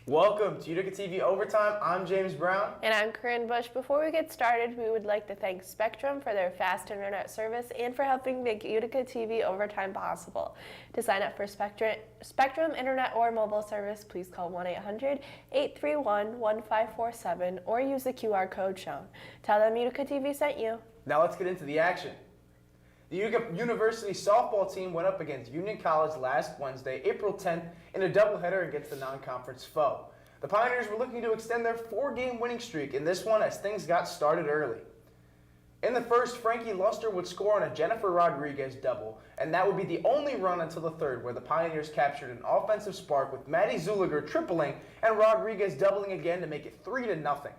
Welcome to UticaTV Overtime. I'm James Brown. And I'm Corinne Bush. Before we get started, we would like to thank Spectrum for their fast internet service and for helping make UticaTV Overtime possible. To sign up for Spectrum internet or mobile service, please call 1-800-831-1547 or use the QR code shown. Tell them UticaTV sent you. Now let's get into the action. The Utica University softball team went up against Union College last Wednesday, April 10th, in a doubleheader against the non-conference foe. The Pioneers were looking to extend their 4-game winning streak in this one as things got started early. In the first, Frankie Luster would score on a Jennifer Rodriguez double, and that would be the only run until the third, where the Pioneers captured an offensive spark with Maddie Zuliger tripling and Rodriguez doubling again to make it 3-0.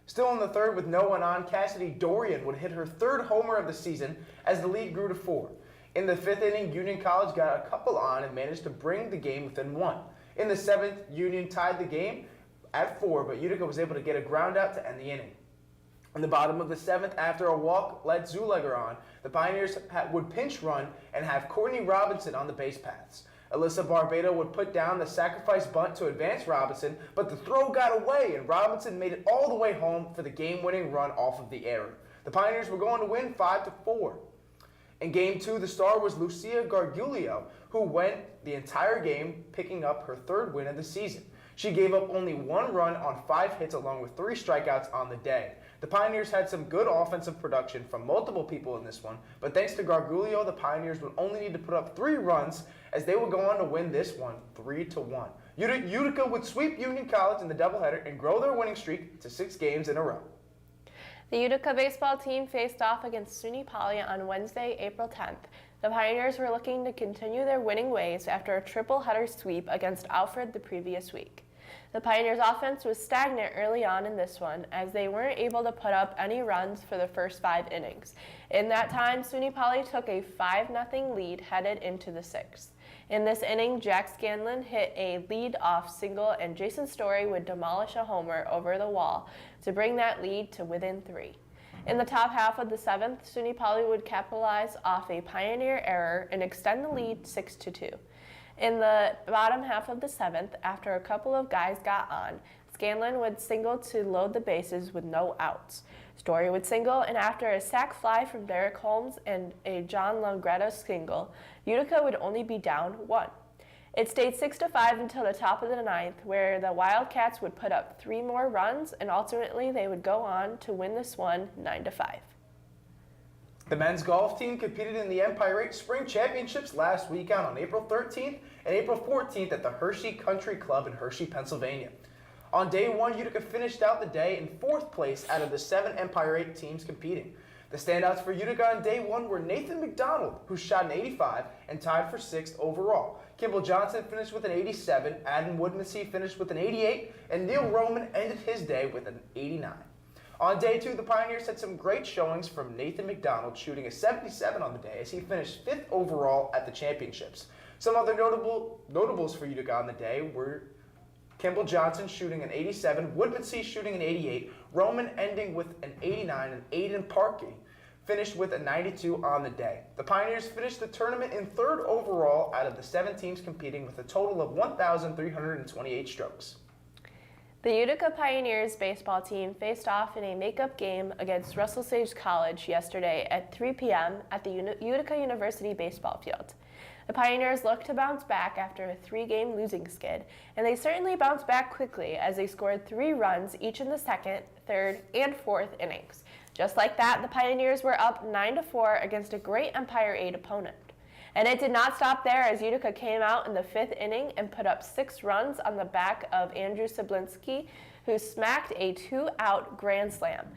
Still in the third, with no one on, Cassidy Dorian would hit her third homer of the season as the lead grew to 4. In the fifth inning, Union College got a couple on and managed to bring the game within 1. In the seventh, Union tied the game at 4, but Utica was able to get a ground out to end the inning. In the bottom of the seventh, after a walk led Zuliger on, the Pioneers would pinch run and have Courtney Robinson on the base paths. Alyssa Barbado would put down the sacrifice bunt to advance Robinson, but the throw got away and Robinson made it all the way home for the game-winning run off of the error. The Pioneers were going to win 5-4. In Game 2, the star was Lucia Gargulio, who went the entire game, picking up her third win of the season. She gave up only 1 run on 5 hits along with 3 strikeouts on the day. The Pioneers had some good offensive production from multiple people in this one, but thanks to Gargulio, the Pioneers would only need to put up 3 runs as they would go on to win this one 3-1. Utica would sweep Union College in the doubleheader and grow their winning streak to 6 games in a row. The Utica baseball team faced off against SUNY Poly on Wednesday, April 10th. The Pioneers were looking to continue their winning ways after a triple-header sweep against Alfred the previous week. The Pioneers' offense was stagnant early on in this one as they weren't able to put up any runs for the first 5 innings. In that time, SUNY Poly took a 5-0 lead headed into the 6th. In this inning, Jack Scanlon hit a lead-off single and Jason Story would demolish a homer over the wall to bring that lead to within 3. In the top half of the 7th, SUNY Poly would capitalize off a Pioneer error and extend the lead 6-2. In the bottom half of the 7th, after a couple of guys got on, Scanlon would single to load the bases with no outs. Story would single, and after a sac fly from Derek Holmes and a John Longretta single, Utica would only be down 1. It stayed 6-5 until the top of the 9th, where the Wildcats would put up 3 more runs, and ultimately they would go on to win this one 9-5. The men's golf team competed in the Empire 8 Spring Championships last weekend on April 13th and April 14th at the Hershey Country Club in Hershey, Pennsylvania. On day 1, Utica finished out the day in 4th place out of the 7 Empire 8 teams competing. The standouts for Utica on day 1 were Nathan McDonald, who shot an 85 and tied for 6th overall. Kimball Johnson finished with an 87, Adam Woodmansee finished with an 88, and Neil Roman ended his day with an 89. On day 2, the Pioneers had some great showings from Nathan McDonald, shooting a 77 on the day as he finished 5th overall at the championships. Some other notables for Utica on the day were Kimball Johnson shooting an 87, Woodmansee shooting an 88, Roman ending with an 89, and Aiden Parkey finished with a 92 on the day. The Pioneers finished the tournament in 3rd overall out of the 7 teams competing with a total of 1,328 strokes. The Utica Pioneers baseball team faced off in a makeup game against Russell Sage College yesterday at 3 p.m. at the Utica University baseball field. The Pioneers looked to bounce back after a 3-game losing skid, and they certainly bounced back quickly as they scored 3 runs each in the 2nd, 3rd, and 4th innings. Just like that, the Pioneers were up 9-4 against a great Empire 8 opponent. And it did not stop there as Utica came out in the 5th inning and put up 6 runs on the back of Andrew Sablinski, who smacked a 2-out grand slam.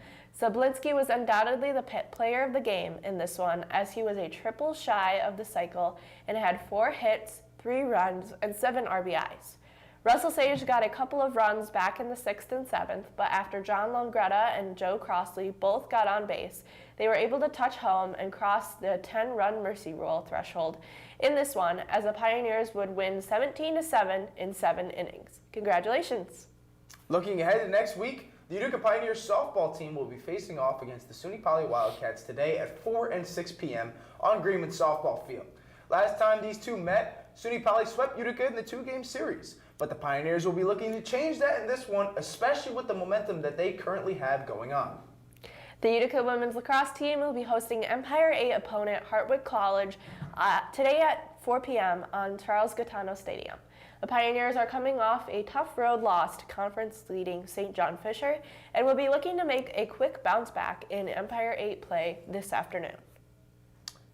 Sablinski was undoubtedly the player of the game in this one as he was a triple shy of the cycle and had 4 hits, 3 runs, and 7 RBIs. Russell Sage got a couple of runs back in the 6th and 7th, but after John Longretta and Joe Crossley both got on base, they were able to touch home and cross the 10-run mercy rule threshold in this one as the Pioneers would win 17-7 in 7 innings. Congratulations! Looking ahead to next week, the Utica Pioneers softball team will be facing off against the SUNY Poly Wildcats today at 4 and 6 p.m. on Greenman Softball Field. Last time these two met, SUNY Poly swept Utica in the 2-game series. But the Pioneers will be looking to change that in this one, especially with the momentum that they currently have going on. The Utica women's lacrosse team will be hosting Empire 8 opponent Hartwick College today at 4 p.m. on Charles Gaetano Stadium. The Pioneers are coming off a tough road loss to conference-leading St. John Fisher and will be looking to make a quick bounce back in Empire 8 play this afternoon.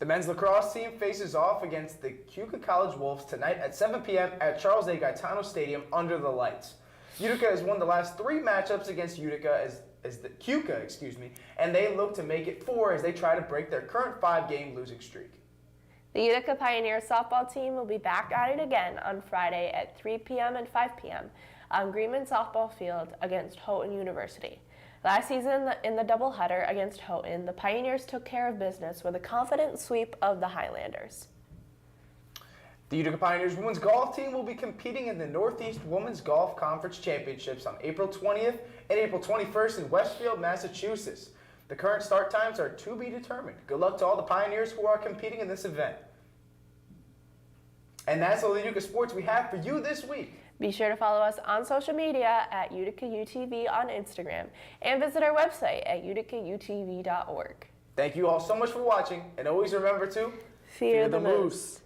The men's lacrosse team faces off against the Utica College Wolves tonight at 7 p.m. at Charles A. Gaetano Stadium under the lights. Utica has won the last 3 matchups against Utica and they look to make it 4 as they try to break their current 5-game losing streak. The Utica Pioneers softball team will be back at it again on Friday at 3 p.m. and 5 p.m. on Greenman Softball Field against Houghton University. Last season in the doubleheader against Houghton, the Pioneers took care of business with a confident sweep of the Highlanders. The Utica Pioneers women's golf team will be competing in the Northeast Women's Golf Conference Championships on April 20th and April 21st in Westfield, Massachusetts. The current start times are to be determined. Good luck to all the Pioneers who are competing in this event. And that's all the Utica sports we have for you this week. Be sure to follow us on social media at UticaUTV on Instagram and visit our website at uticatv.org. Thank you all so much for watching, and always remember to Fear the moose.